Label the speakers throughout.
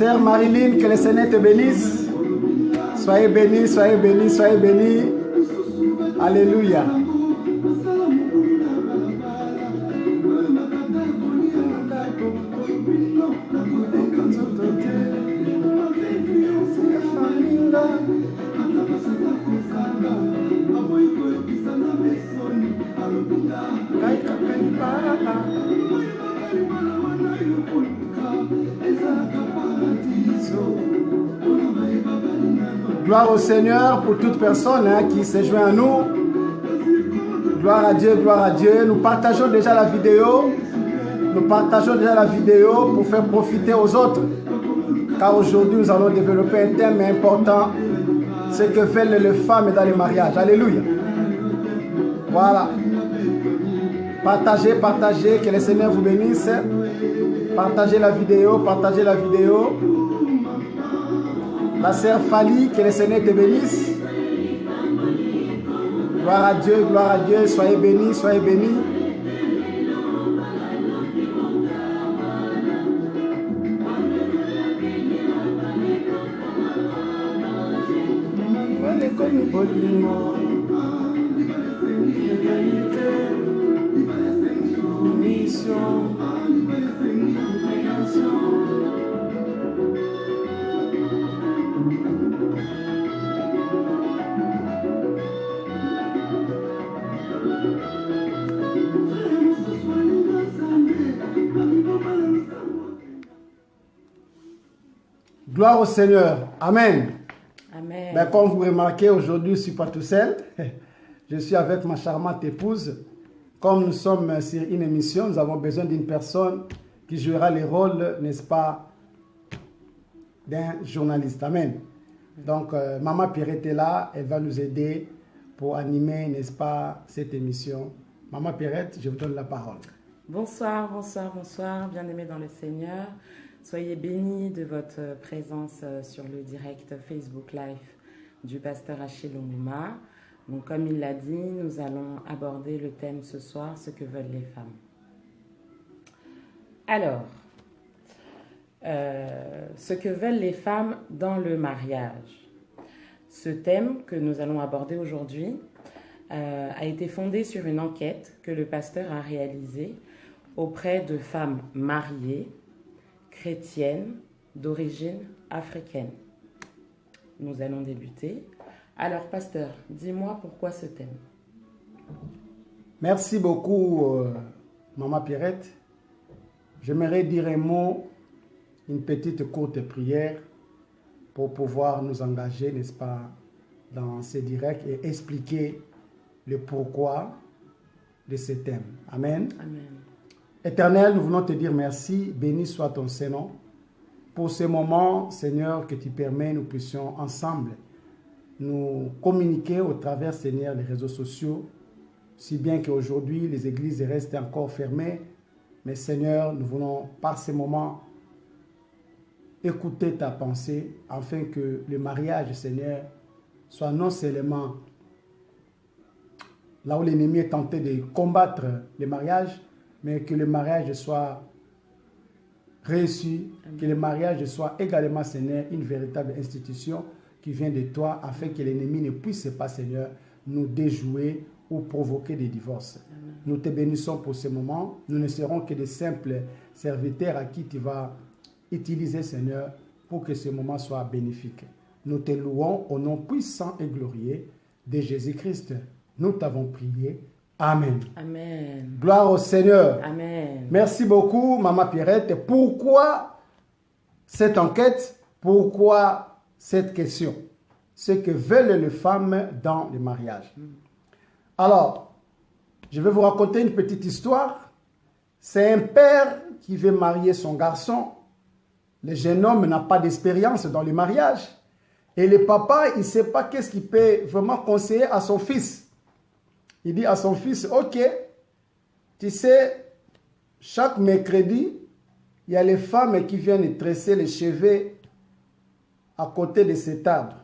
Speaker 1: Sœur Marilyn, que le Seigneur te bénisse. Soyez bénis, soyez bénis, soyez bénis. Alléluia. Gloire au Seigneur pour toute personne qui s'est joint à nous. Gloire à Dieu, gloire à Dieu. Nous partageons déjà la vidéo. Nous partageons déjà la vidéo pour faire profiter aux autres. Car aujourd'hui, nous allons développer un thème important. C'est que veulent les femmes dans les mariages. Alléluia. Voilà. Partagez, partagez. Que le Seigneur vous bénisse. Partagez la vidéo, partagez la vidéo. La sœur Fali, que le Seigneur te bénisse. Gloire à Dieu, soyez bénis, soyez bénis. Gloire au Seigneur. Amen.
Speaker 2: Amen.
Speaker 1: Ben, comme vous remarquez, aujourd'hui, je ne suis pas tout seul. Je suis avec ma charmante épouse. Comme nous sommes sur une émission, nous avons besoin d'une personne qui jouera le rôle, n'est-ce pas, d'un journaliste. Amen. Donc, Maman Pierrette est là. Elle va nous aider pour animer, n'est-ce pas, cette émission. Maman Pierrette, je vous donne la parole.
Speaker 2: Bonsoir, bonsoir, bonsoir, bien-aimés dans le Seigneur. Soyez bénis de votre présence sur le direct Facebook Live du pasteur Achille Lumumba. Donc, comme il l'a dit, nous allons aborder le thème ce soir, ce que veulent les femmes. Alors, ce que veulent les femmes dans le mariage. Ce thème que nous allons aborder aujourd'hui a été fondé sur une enquête que le pasteur a réalisée auprès de femmes mariées, chrétiennes, d'origine africaine. Nous allons débuter. Alors, pasteur, dis-moi pourquoi ce thème?
Speaker 1: Merci beaucoup, Maman Pierrette. J'aimerais dire un mot, une petite courte prière pour pouvoir nous engager, n'est-ce pas, dans ces directs et expliquer le pourquoi de ce thème. Amen.
Speaker 2: Amen.
Speaker 1: Éternel, nous voulons te dire merci, béni soit ton Saint-Nom. Pour ce moment, Seigneur, que tu permets, nous puissions ensemble nous communiquer au travers, Seigneur, les réseaux sociaux, si bien qu'aujourd'hui, les églises restent encore fermées. Mais Seigneur, nous voulons, par ce moment, écouter ta pensée, afin que le mariage, Seigneur, soit non seulement là où l'ennemi est tenté de combattre le mariage, mais que le mariage soit réussi, que le mariage soit également, Seigneur, une véritable institution qui vient de toi, afin que l'ennemi ne puisse pas, Seigneur, nous déjouer ou provoquer des divorces. Amen. Nous te bénissons pour ce moment. Nous ne serons que des simples serviteurs à qui tu vas utiliser, Seigneur, pour que ce moment soit bénéfique. Nous te louons au nom puissant et glorieux de Jésus-Christ. Nous t'avons prié. Amen.
Speaker 2: Amen.
Speaker 1: Gloire au Seigneur.
Speaker 2: Amen.
Speaker 1: Merci beaucoup, Maman Pierrette. Pourquoi cette enquête? Pourquoi cette question? Ce que veulent les femmes dans le mariage. Alors, je vais vous raconter une petite histoire. C'est un père qui veut marier son garçon. Le jeune homme n'a pas d'expérience dans le mariage. Et le papa, il ne sait pas qu'est-ce qu'il peut vraiment conseiller à son fils. Il dit à son fils, ok, tu sais, chaque mercredi, il y a les femmes qui viennent tresser les cheveux à côté de cet arbre.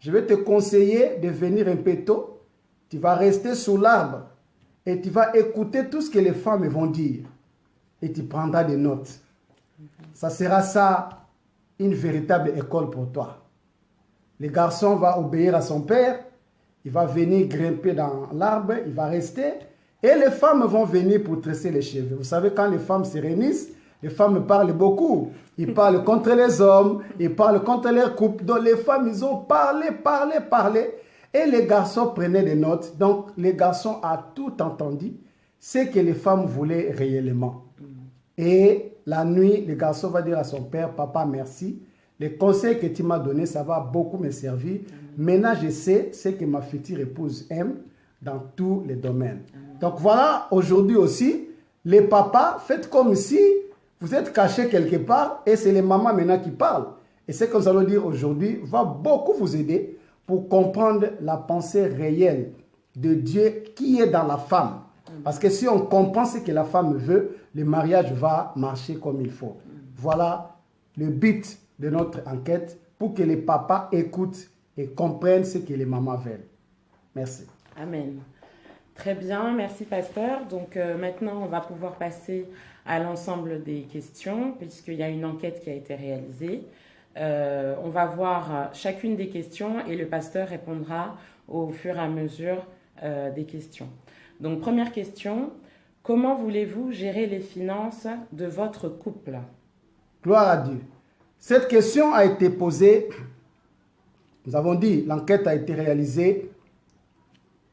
Speaker 1: Je vais te conseiller de venir un peu tôt. Tu vas rester sous l'arbre et tu vas écouter tout ce que les femmes vont dire. Et tu prendras des notes. Ça sera ça une véritable école pour toi. Le garçon va obéir à son père, il va venir grimper dans l'arbre, il va rester, et les femmes vont venir pour tresser les cheveux. Vous savez, quand les femmes se réunissent, les femmes parlent beaucoup. Ils parlent contre les hommes, ils parlent contre leurs couples. Donc les femmes, ils ont parlé. Et les garçons prenaient des notes. Donc les garçons ont tout entendu ce que les femmes voulaient réellement. Et la nuit, le garçon va dire à son père, papa, merci. Les conseils que tu m'as donnés, ça va beaucoup me servir. Maintenant, je sais ce que ma future épouse aime dans tous les domaines. Donc voilà, aujourd'hui aussi, les papas, faites comme si vous êtes cachés quelque part et c'est les mamans maintenant qui parlent. Et ce que nous allons dire aujourd'hui va beaucoup vous aider pour comprendre la pensée réelle de Dieu qui est dans la femme. Parce que si on comprend ce que la femme veut, le mariage va marcher comme il faut. Voilà le but de notre enquête pour que les papas écoutent et comprennent ce que les mamans veulent. Merci.
Speaker 2: Amen. Très bien, merci pasteur. Donc maintenant, on va pouvoir passer à l'ensemble des questions, puisqu'il y a une enquête qui a été réalisée. On va voir chacune des questions et le pasteur répondra au fur et à mesure des questions. Donc première question, comment voulez-vous gérer les finances de votre couple?
Speaker 1: Gloire à Dieu. Cette question a été posée, nous avons dit, l'enquête a été réalisée,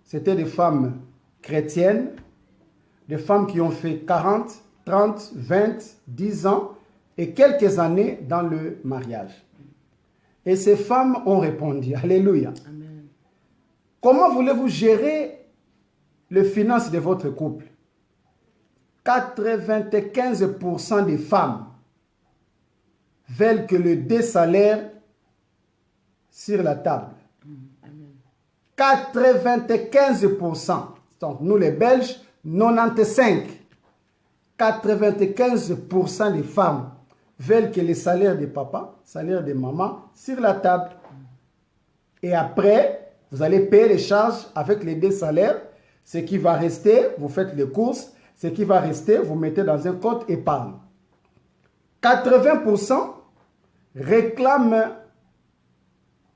Speaker 1: c'était des femmes chrétiennes, des femmes qui ont fait 40, 30, 20, 10 ans et quelques années dans le mariage. Et ces femmes ont répondu, alléluia.
Speaker 2: Amen.
Speaker 1: Comment voulez-vous gérer les finances de votre couple? 95% des femmes veulent que le désalaire sur la table. 95%. Donc nous les Belges, 95%. 95% des femmes veulent que le salaire de papa, salaire de maman, sur la table. Et après, vous allez payer les charges avec les deux salaires. Ce qui va rester, vous faites les courses. Ce qui va rester, vous mettez dans un compte épargne. 80% réclament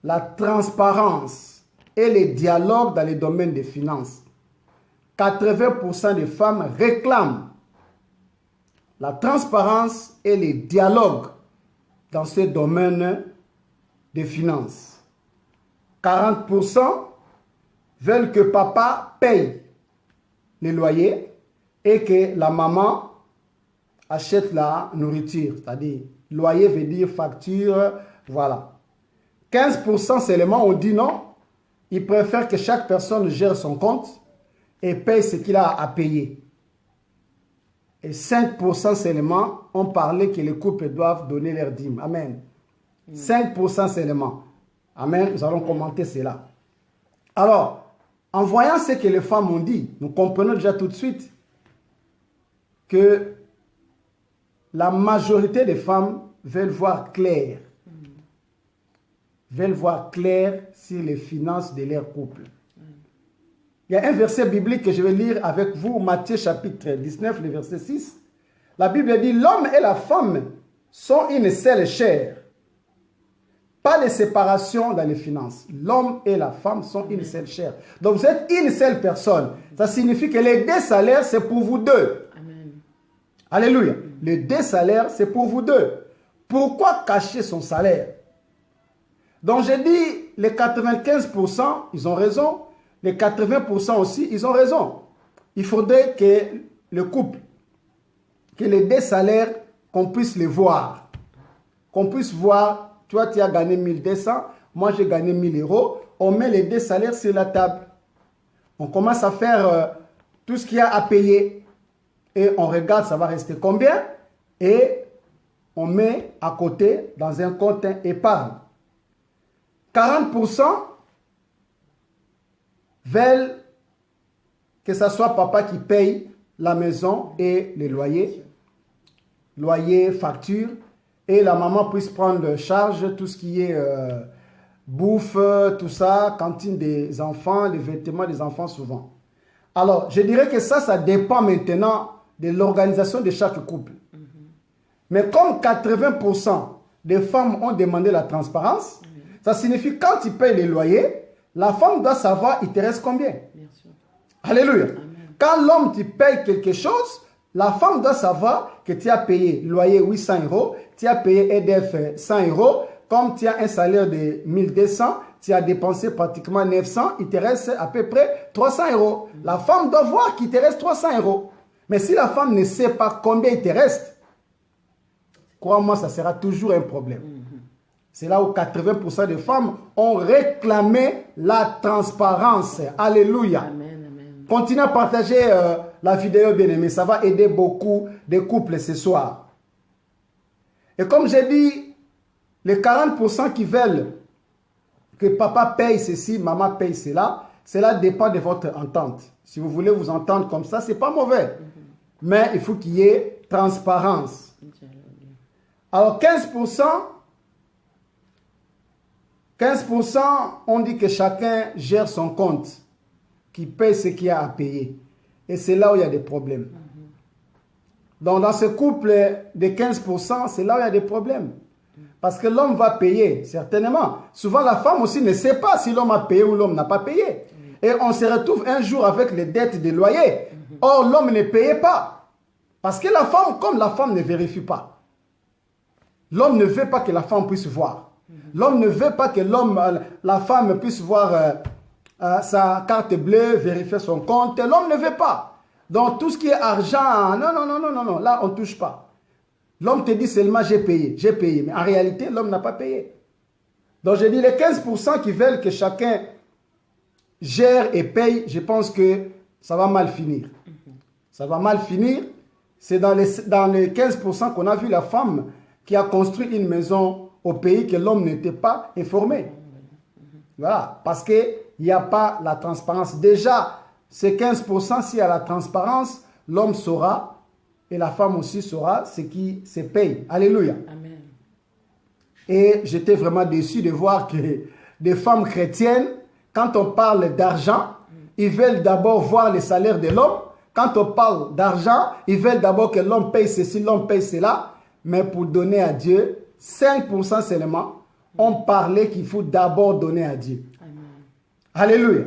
Speaker 1: la transparence et les dialogues dans les domaines des finances. 80% des femmes réclament la transparence et les dialogues dans ce domaine des finances. 40% veulent que papa paye les loyers et que la maman achète la nourriture. C'est-à-dire, loyer veut dire facture, voilà. 15% seulement ont dit non. Ils préfèrent que chaque personne gère son compte et paye ce qu'il a à payer. Et 5% seulement ont parlé que les couples doivent donner leur dîme. Amen. 5% seulement. Amen. Nous allons commenter cela. Alors, en voyant ce que les femmes ont dit, nous comprenons déjà tout de suite que la majorité des femmes veulent voir clair. Veulent voir clair sur les finances de leur couple. Il y a un verset biblique que je vais lire avec vous, Matthieu chapitre 19, le verset 6. La Bible dit, l'homme et la femme sont une seule chair. Pas de séparation dans les finances. L'homme et la femme sont une seule chair. Donc vous êtes une seule personne. Ça signifie que les deux salaires, c'est pour vous deux.
Speaker 2: Amen.
Speaker 1: Alléluia. Les deux salaires, c'est pour vous deux. Pourquoi cacher son salaire? Donc j'ai dit, les 95%, ils ont raison. Les 80% aussi, ils ont raison. Il faudrait que le couple, que les deux salaires, qu'on puisse les voir. Qu'on puisse voir, toi tu as gagné 1200, moi j'ai gagné 1000 euros. On met les deux salaires sur la table. On commence à faire tout ce qu'il y a à payer. Et on regarde, ça va rester combien. Et on met à côté dans un compte épargne. 40% veulent que ce soit papa qui paye la maison et les loyers, facture, et la maman puisse prendre charge tout ce qui est bouffe, tout ça, cantine des enfants, les vêtements des enfants souvent. Alors, je dirais que ça dépend maintenant de l'organisation de chaque couple. Mais comme 80% des femmes ont demandé la transparence. Ça signifie quand tu payes les loyers, la femme doit savoir il te reste combien.
Speaker 2: Bien sûr.
Speaker 1: Alléluia.
Speaker 2: Amen.
Speaker 1: Quand l'homme tu payes quelque chose, la femme doit savoir que tu as payé loyer 800 €, tu as payé EDF 100 €, comme tu as un salaire de 1200, tu as dépensé pratiquement 900, il te reste à peu près 300 €. La femme doit voir qu'il te reste 300 €. Mais si la femme ne sait pas combien il te reste, crois-moi, ça sera toujours un problème. C'est là où 80% des femmes ont réclamé la transparence. Alléluia.
Speaker 2: Amen, amen.
Speaker 1: Continuez à partager la vidéo, bien-aimé. Ça va aider beaucoup de couples ce soir. Et comme j'ai dit, les 40% qui veulent que papa paye ceci, maman paye cela dépend de votre entente. Si vous voulez vous entendre comme ça, ce n'est pas mauvais. Mais il faut qu'il y ait transparence. Alors 15%, on dit que chacun gère son compte, qui paye ce qu'il y a à payer. Et c'est là où il y a des problèmes. Donc dans ce couple de 15%, c'est là où il y a des problèmes. Parce que l'homme va payer, certainement. Souvent, la femme aussi ne sait pas si l'homme a payé ou l'homme n'a pas payé. Et on se retrouve un jour avec les dettes des loyers. Or, l'homme ne payait pas. Parce que la femme, comme la femme ne vérifie pas, l'homme ne veut pas que la femme puisse voir. L'homme ne veut pas que la femme puisse voir sa carte bleue, vérifier son compte. L'homme ne veut pas. Donc, tout ce qui est argent, non, là, on ne touche pas. L'homme te dit seulement j'ai payé. Mais en réalité, l'homme n'a pas payé. Donc, je dis les 15% qui veulent que chacun gère et paye, je pense que ça va mal finir. Ça va mal finir. C'est dans les 15% qu'on a vu la femme qui a construit une maison au pays que l'homme n'était pas informé. Voilà, parce qu'il n'y a pas la transparence. Déjà, ces 15%, s'il y a la transparence, l'homme saura et la femme aussi saura ce qui se paye. Alléluia.
Speaker 2: Amen.
Speaker 1: Et j'étais vraiment déçu de voir que des femmes chrétiennes, quand on parle d'argent, ils veulent d'abord voir le salaire de l'homme. Quand on parle d'argent, ils veulent d'abord que l'homme paye ceci, l'homme paye cela. Mais pour donner à Dieu, 5% seulement, on parlait qu'il faut d'abord donner à Dieu.
Speaker 2: Amen.
Speaker 1: Alléluia.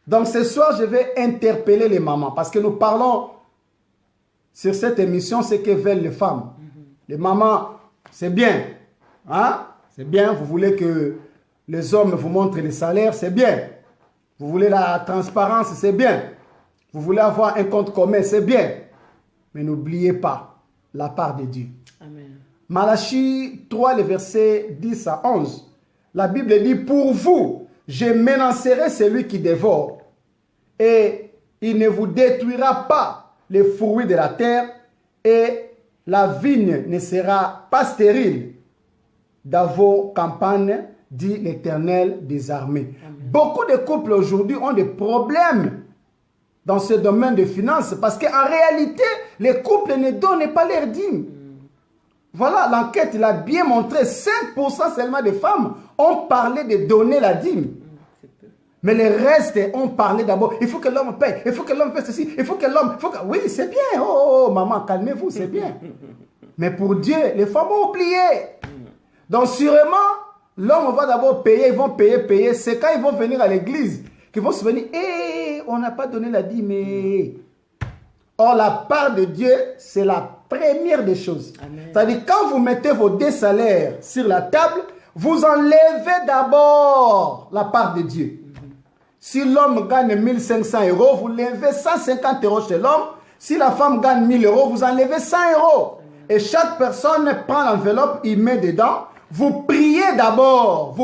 Speaker 1: Donc ce soir, je vais interpeller les mamans parce que nous parlons sur cette émission ce que veulent les femmes. Les mamans, c'est bien. Hein? C'est bien, vous voulez que les hommes vous montrent les salaires, c'est bien. Vous voulez la transparence, c'est bien. Vous voulez avoir un compte commun, c'est bien. Mais n'oubliez pas la part de Dieu.
Speaker 2: Amen.
Speaker 1: Malachie 3, le verset 10 à 11. La Bible dit, pour vous, je menacerai celui qui dévore. Et il ne vous détruira pas les fruits de la terre. Et la vigne ne sera pas stérile dans vos campagnes, dit l'Éternel des armées. Amen. Beaucoup de couples aujourd'hui ont des problèmes dans ce domaine de finances parce qu'en réalité, les couples ne donnent pas leur dîme. Voilà, l'enquête l'a bien montré. 5% seulement des femmes ont parlé de donner la dîme. Mais les restes ont parlé d'abord. Il faut que l'homme paye. Il faut que l'homme fasse ceci. Il faut que l'homme... Oui, c'est bien. Oh, maman, calmez-vous, c'est bien. Mais pour Dieu, les femmes ont oublié. Donc, sûrement, l'homme va d'abord payer. Ils vont payer. C'est quand ils vont venir à l'église qu'ils vont se venir. On n'a pas donné la dîme. Or, la part de Dieu, c'est la première des choses. C'est-à-dire, quand vous mettez vos 2 salaires sur la table, vous enlevez d'abord la part de Dieu. Si l'homme gagne 1500 €, vous levez 150 € chez l'homme. Si la femme gagne 1000 €, vous enlevez 100 €. Et chaque personne prend l'enveloppe, il met dedans. Vous priez d'abord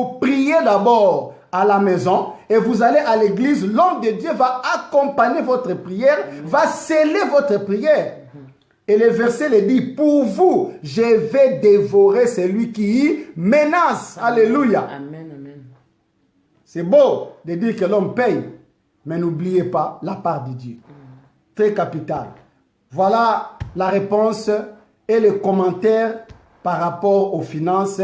Speaker 1: à la maison et vous allez à l'église. L'homme de Dieu va accompagner votre prière, va sceller votre prière. Et le verset le dit, pour vous, je vais dévorer celui qui menace. Alléluia.
Speaker 2: Amen, amen.
Speaker 1: C'est beau de dire que l'homme paye, mais n'oubliez pas la part de Dieu. Très capital. Voilà la réponse et le commentaire par rapport aux finances.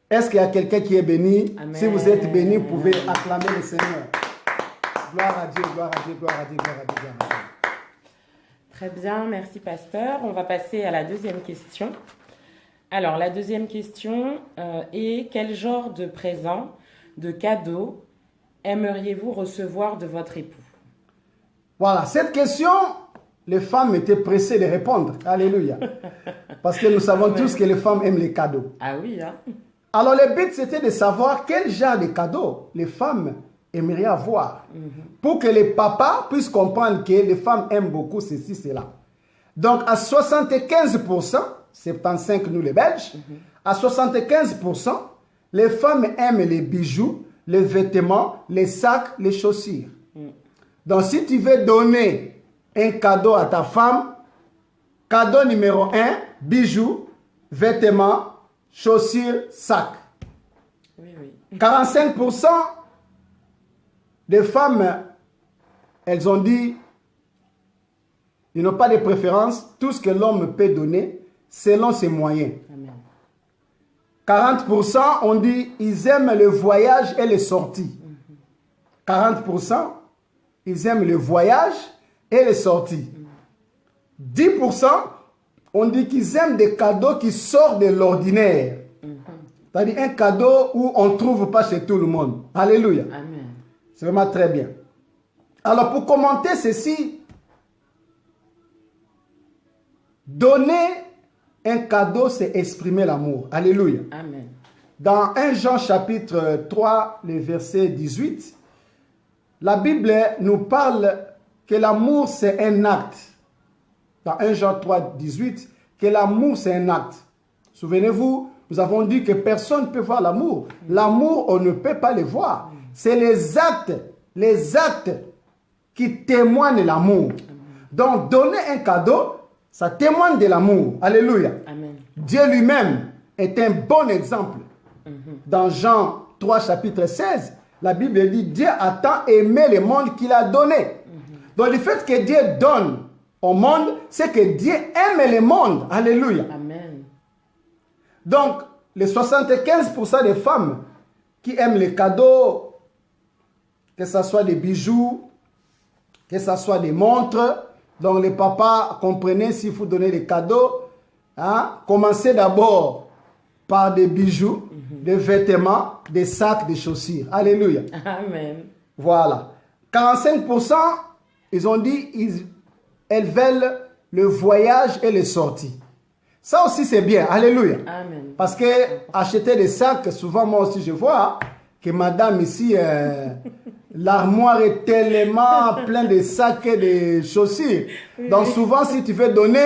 Speaker 1: Est-ce qu'il y a quelqu'un qui est béni? Amen. Si vous êtes béni, vous pouvez acclamer le Seigneur. Gloire à Dieu, gloire à Dieu, gloire à Dieu, gloire à Dieu, gloire à Dieu.
Speaker 2: Très bien, merci pasteur. On va passer à la deuxième question. Alors, la deuxième question est quel genre de présent, de cadeau aimeriez-vous recevoir de votre époux?
Speaker 1: Voilà, cette question, les femmes étaient pressées de répondre. Alléluia. Parce que nous savons tous que les femmes aiment les cadeaux.
Speaker 2: Ah oui, hein?
Speaker 1: Alors, le but, c'était de savoir quel genre de cadeaux les femmes aimeraient avoir. Pour que les papas puissent comprendre que les femmes aiment beaucoup ceci, cela. Donc, à 75%, 75 nous les Belges, à 75%, les femmes aiment les bijoux, les vêtements, les sacs, les chaussures. Donc, si tu veux donner un cadeau à ta femme, cadeau numéro 1, bijoux, vêtements, chaussures, sacs.
Speaker 2: Oui, oui.
Speaker 1: 45% des femmes, elles ont dit, ils n'ont pas de préférence, tout ce que l'homme peut donner, selon ses moyens.
Speaker 2: Amen.
Speaker 1: 40% ont dit, ils aiment le voyage et les sorties. 40%, ils aiment le voyage et les sorties. 10% ont dit qu'ils aiment des cadeaux qui sortent de l'ordinaire. C'est-à-dire un cadeau où on ne trouve pas chez tout le monde. Alléluia.
Speaker 2: Amen.
Speaker 1: C'est vraiment très bien. Alors pour commenter ceci, donner un cadeau, c'est exprimer l'amour. Alléluia.
Speaker 2: Amen.
Speaker 1: Dans 1 Jean chapitre 3, le verset 18, la Bible nous parle que l'amour c'est un acte. Dans 1 Jean 3, 18, que l'amour c'est un acte. Souvenez-vous, nous avons dit que personne ne peut voir l'amour. L'amour, on ne peut pas le voir. C'est les actes qui témoignent l'amour. Donc, donner un cadeau, ça témoigne de l'amour. Alléluia.
Speaker 2: Amen.
Speaker 1: Dieu lui-même est un bon exemple. Dans Jean 3, chapitre 16, la Bible dit, Dieu a tant aimé le monde qu'il a donné. Donc, le fait que Dieu donne au monde, c'est que Dieu aime le monde. Alléluia.
Speaker 2: Amen.
Speaker 1: Donc, les 75% des femmes qui aiment les cadeaux, que ce soit des bijoux, que ce soit des montres, donc les papas, comprenez, s'il faut donner des cadeaux, hein, commencez d'abord par des bijoux, des vêtements, des sacs, des chaussures. Alléluia.
Speaker 2: Amen.
Speaker 1: Voilà. 45%, ils ont dit, elles veulent le voyage et les sorties. Ça aussi, c'est bien. Alléluia.
Speaker 2: Amen.
Speaker 1: Parce que acheter des sacs, souvent, moi aussi, je vois que madame ici, l'armoire est tellement pleine de sacs et de chaussures. Donc, souvent, si tu veux donner,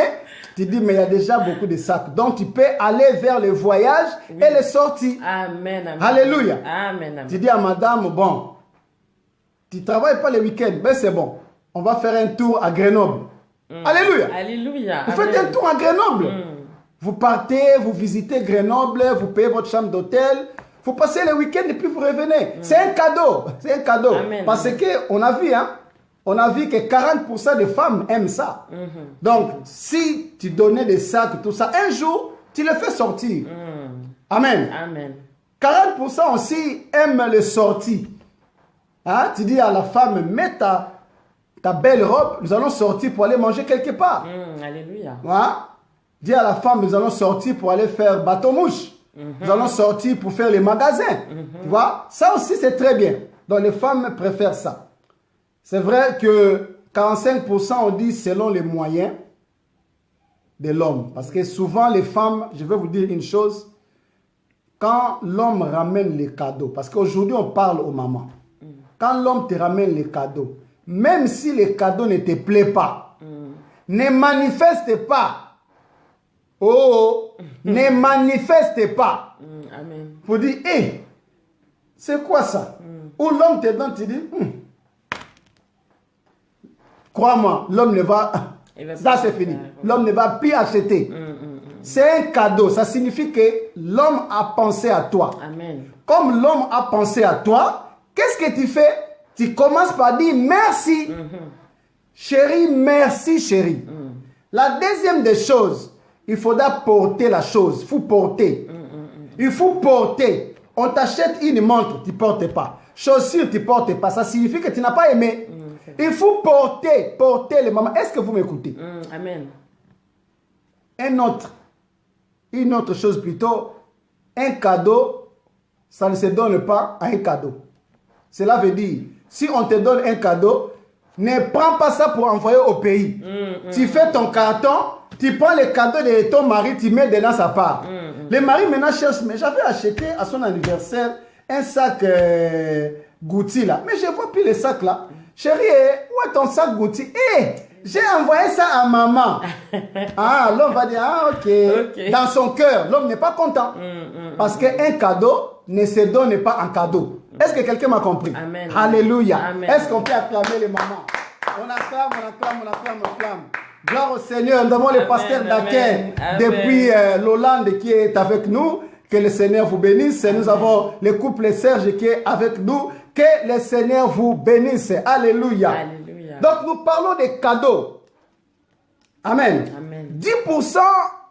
Speaker 1: tu dis, mais il y a déjà beaucoup de sacs. Donc, tu peux aller vers le voyage et les sorties.
Speaker 2: Amen. Amen.
Speaker 1: Alléluia.
Speaker 2: Amen. Amen.
Speaker 1: Tu dis à madame, bon, tu ne travailles pas le week-end, mais c'est bon. On va faire un tour à Grenoble. Alléluia.
Speaker 2: Alléluia.
Speaker 1: Vous faites un tour à Grenoble. Vous partez, vous visitez Grenoble, vous payez votre chambre d'hôtel, vous passez le week-end et puis vous revenez. C'est un cadeau. C'est un cadeau.
Speaker 2: Amen.
Speaker 1: Parce qu'on a vu, hein, on a vu que 40% des femmes aiment ça. Donc, si tu donnais des sacs, tout ça, un jour, tu le fais sortir. Amen.
Speaker 2: Amen.
Speaker 1: 40% aussi aiment les sorties. Hein? Tu dis à la femme, mets ta belle robe, nous allons sortir pour aller manger quelque part.
Speaker 2: Alléluia.
Speaker 1: Hein? Dis à la femme, nous allons sortir pour aller faire bateau-mouche. Nous allons sortir pour faire les magasins. Tu vois? Ça aussi, c'est très bien. Donc, les femmes préfèrent ça. C'est vrai que 45% ont dit selon les moyens de l'homme. Parce que souvent, les femmes, je vais vous dire une chose, quand l'homme ramène les cadeaux, parce qu'aujourd'hui, on parle aux mamans. Quand l'homme te ramène les cadeaux, même si les cadeaux ne te plaisent pas, ne manifeste pas. Oh, ne manifeste pas.
Speaker 2: Amen.
Speaker 1: Pour dire, hé, c'est quoi ça? Ou l'homme te donne, tu dis, crois-moi, l'homme ne va... Ça, c'est fini. L'homme ne va plus acheter. C'est un cadeau. Ça signifie que l'homme a pensé à toi.
Speaker 2: Amen.
Speaker 1: Comme l'homme a pensé à toi, qu'est-ce que tu fais? Tu commences par dire merci. Chérie, merci, chérie. La deuxième des choses, il faudra porter la chose. Il faut porter. Il faut porter. On t'achète une montre, tu ne portes pas. Chaussures, tu ne portes pas. Ça signifie que tu n'as pas aimé. Il faut porter les mamans. Est-ce que vous m'écoutez?
Speaker 2: Amen.
Speaker 1: Un autre une autre chose plutôt, un cadeau, ça ne se donne pas à un cadeau. Cela veut dire, si on te donne un cadeau, ne prends pas ça pour envoyer au pays. Tu fais ton carton, tu prends le cadeau de ton mari, tu mets dedans sa part. Le mari maintenant cherche, mais j'avais acheté à son anniversaire un sac Gucci là. Mais je vois plus le sac là. Chérie, où est ton sac Gucci? J'ai envoyé ça à maman. L'homme va dire, ok. Dans son cœur, l'homme n'est pas content. Parce qu'un cadeau ne se donne pas en cadeau. Est-ce que quelqu'un m'a compris?
Speaker 2: Amen.
Speaker 1: Alléluia.
Speaker 2: Est-ce
Speaker 1: qu'on peut acclamer les mamans? On acclame. Gloire au Seigneur. Nous avons le pasteur Daquin depuis l'Hollande qui est avec nous. Que le Seigneur vous bénisse. Nous avons le couple Serge qui est avec nous. Que le Seigneur vous bénisse. Alléluia.
Speaker 2: Alléluia.
Speaker 1: Donc nous parlons des cadeaux. Amen. 10%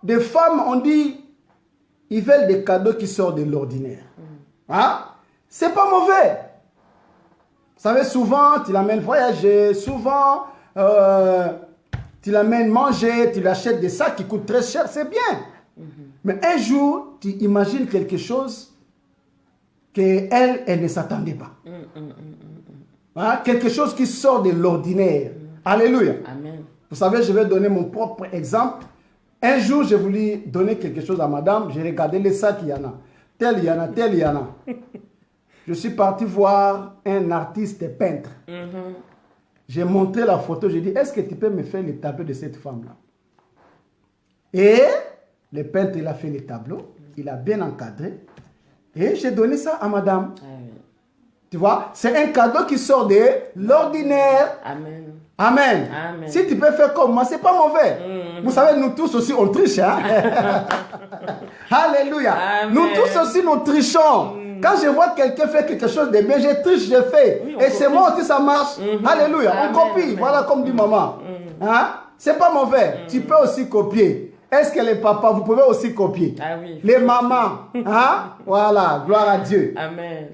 Speaker 1: des femmes ont dit ils veulent des cadeaux qui sortent de l'ordinaire. C'est pas mauvais. Vous savez, souvent, tu l'amènes voyager, souvent, tu l'amènes manger, tu l'achètes des sacs qui coûtent très cher, c'est bien. Mais un jour, tu imagines quelque chose qu'elle ne s'attendait pas. Quelque chose qui sort de l'ordinaire. Alléluia.
Speaker 2: Amen.
Speaker 1: Vous savez, je vais donner mon propre exemple. Un jour, j'ai voulu donner quelque chose à madame. J'ai regardé les sacs, il y en a. Tel, il y en a, tel, il y en a. Je suis parti voir un artiste peintre. J'ai montré la photo. J'ai dit, est-ce que tu peux me faire le tableau de cette femme-là? Et le peintre, il a fait le tableau. Il a bien encadré. Et j'ai donné ça à madame. Tu vois, c'est un cadeau qui sort de l'ordinaire. Amen. Si tu peux faire comme moi, c'est pas mauvais. Vous savez, nous tous aussi, on triche. Alléluia. Nous tous aussi, nous trichons. Quand je vois quelqu'un faire quelque chose de bien, je triche, je fais. Et c'est moi aussi, ça marche. Alléluia. On copie. Voilà, comme dit maman. C'est pas mauvais. Tu peux aussi copier. Est-ce que les papas, vous pouvez aussi copier? Les mamans. Voilà. Gloire à Dieu.
Speaker 2: Amen.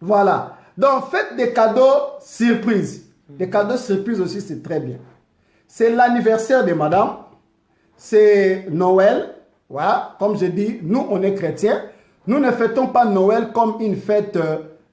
Speaker 1: Voilà. Donc, faites des cadeaux surprises. Des cadeaux surprises aussi, c'est très bien. C'est l'anniversaire de madame. C'est Noël. Voilà. Comme je dis, nous, on est chrétiens. Nous ne fêtons pas Noël comme une fête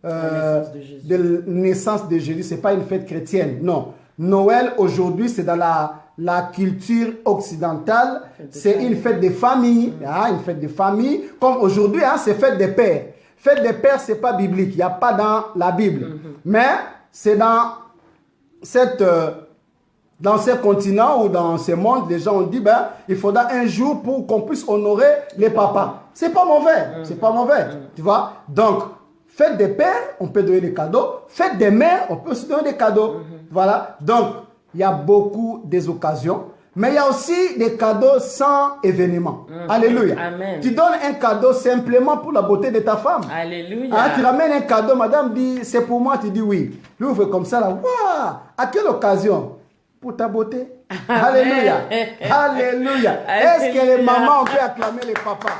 Speaker 1: de naissance de Jésus. Ce n'est pas une fête chrétienne. Non. Noël, aujourd'hui, c'est dans la culture occidentale. C'est une fête de famille. Une fête de famille. Comme aujourd'hui, c'est fête des pères. Fête des pères, ce n'est pas biblique. Il n'y a pas dans la Bible. Mais c'est dans ce continent ou dans ce monde, les gens ont dit, il faudra un jour pour qu'on puisse honorer les papas. C'est pas mauvais. C'est pas mauvais. Tu vois? Donc, fête des pères, on peut donner des cadeaux. Fête des mères, on peut aussi donner des cadeaux. Voilà. Donc, il y a beaucoup des occasions. Mais il y a aussi des cadeaux sans événement. Alléluia.
Speaker 2: Amen.
Speaker 1: Tu donnes un cadeau simplement pour la beauté de ta femme.
Speaker 2: Alléluia.
Speaker 1: Tu ramènes un cadeau, madame dit, c'est pour moi, tu dis oui. Lui ouvre comme ça, là. Waouh! À quelle occasion? Pour ta beauté. Alléluia. Alléluia. Est-ce que les mamans peuvent acclamer les papas?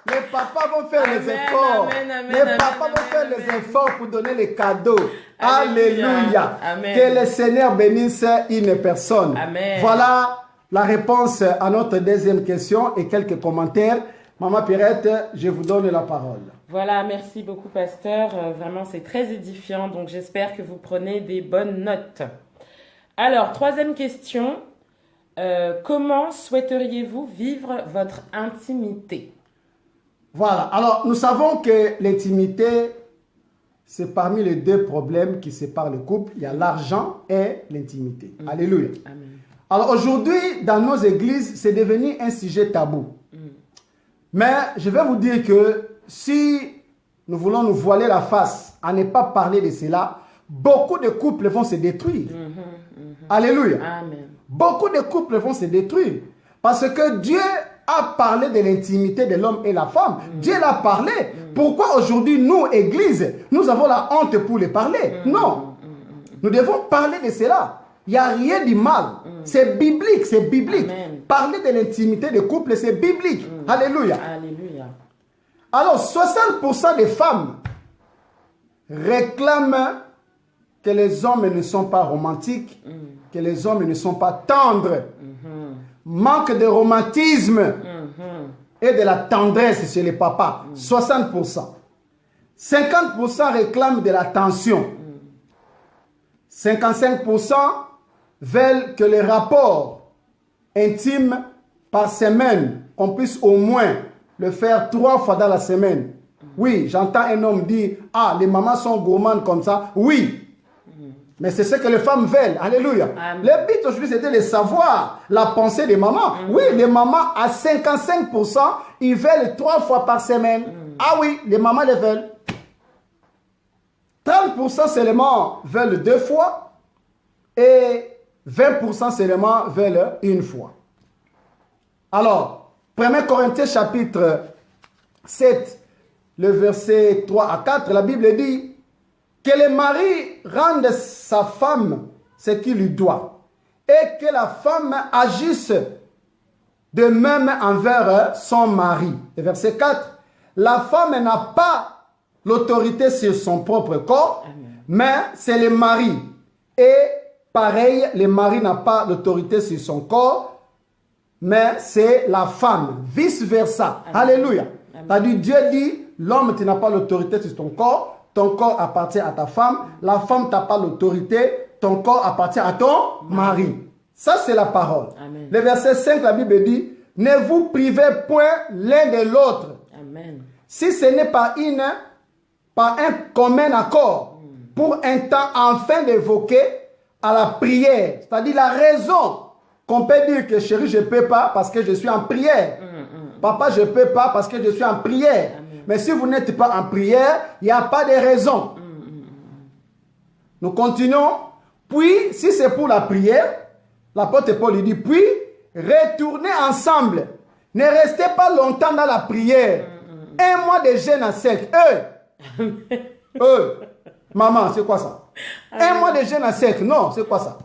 Speaker 1: Les papas vont faire les efforts. Les papas vont faire les efforts pour donner les cadeaux. Alléluia. Que le Seigneur bénisse une personne.
Speaker 2: Amen.
Speaker 1: Voilà la réponse à notre deuxième question et quelques commentaires. Maman Pierrette, je vous donne la parole.
Speaker 2: Voilà, merci beaucoup, pasteur. Vraiment, c'est très édifiant. Donc, j'espère que vous prenez des bonnes notes. Alors, troisième question. Comment souhaiteriez-vous vivre votre intimité?
Speaker 1: Voilà. Alors, nous savons que l'intimité, c'est parmi les deux problèmes qui séparent le couple. Il y a l'argent et l'intimité. Alléluia.
Speaker 2: Amen.
Speaker 1: Alors, aujourd'hui, dans nos églises, c'est devenu un sujet tabou. Mais je vais vous dire que si nous voulons nous voiler la face à ne pas parler de cela, beaucoup de couples vont se détruire. Alléluia.
Speaker 2: Amen.
Speaker 1: Beaucoup de couples vont se détruire. Parce que Dieu a parlé de l'intimité de l'homme et la femme. Dieu l'a parlé. Pourquoi aujourd'hui, nous, Église, nous avons la honte pour les parler? Non. Nous devons parler de cela. Il n'y a rien de mal. C'est biblique, c'est biblique.
Speaker 2: Amen.
Speaker 1: Parler de l'intimité des couples, c'est biblique. Alléluia.
Speaker 2: Alléluia.
Speaker 1: Alors, 60% des femmes réclament que les hommes ne sont pas romantiques, que les hommes ne sont pas tendres. Manque de romantisme. et de la tendresse chez les papas. 60%. 50% réclament de l'attention. 55% veulent que les rapports intimes par semaine, qu'on puisse au moins le faire 3 fois dans la semaine. Oui, j'entends un homme dire, ah, les mamans sont gourmandes comme ça. Oui, mais c'est ce que les femmes veulent. Alléluia.
Speaker 2: Amen.
Speaker 1: Le but aujourd'hui, c'était de savoir la pensée des mamans. Oui, les mamans, à 55%, ils veulent 3 fois par semaine. Ah oui, les mamans les veulent. 30% seulement veulent 2 fois. Et 20% seulement veulent 1 fois. Alors, 1 Corinthiens chapitre 7, le verset 3 à 4, la Bible dit que le mari rende sa femme ce qu'il lui doit et que la femme agisse de même envers son mari. Et verset 4, la femme n'a pas l'autorité sur son propre corps, mais c'est le mari. Et pareil, le mari n'a pas l'autorité sur son corps, mais c'est la femme. Vice versa. Alléluia. C'est-à-dire, Dieu dit, l'homme, tu n'as pas l'autorité sur ton corps appartient à ta femme, la femme n'a pas l'autorité, ton corps appartient à ton mari. Ça, c'est la parole.
Speaker 2: Amen.
Speaker 1: Le verset 5, la Bible dit, ne vous privez point l'un de l'autre.
Speaker 2: Amen.
Speaker 1: Si ce n'est pas un commun accord, pour un temps enfin d'évoquer à la prière, c'est-à-dire la raison qu'on peut dire que chérie, je ne peux pas parce que je suis en prière. Papa, je ne peux pas parce que je suis en prière.
Speaker 2: Amen.
Speaker 1: Mais si vous n'êtes pas en prière, il n'y a pas de raison. Nous continuons. Puis, si c'est pour la prière, l'apôtre Paul lui dit, puis, retournez ensemble. Ne restez pas longtemps dans la prière. 1 mois de jeûne à sec. Maman, c'est quoi ça? 1 mois de jeûne à sec. Non, c'est quoi ça?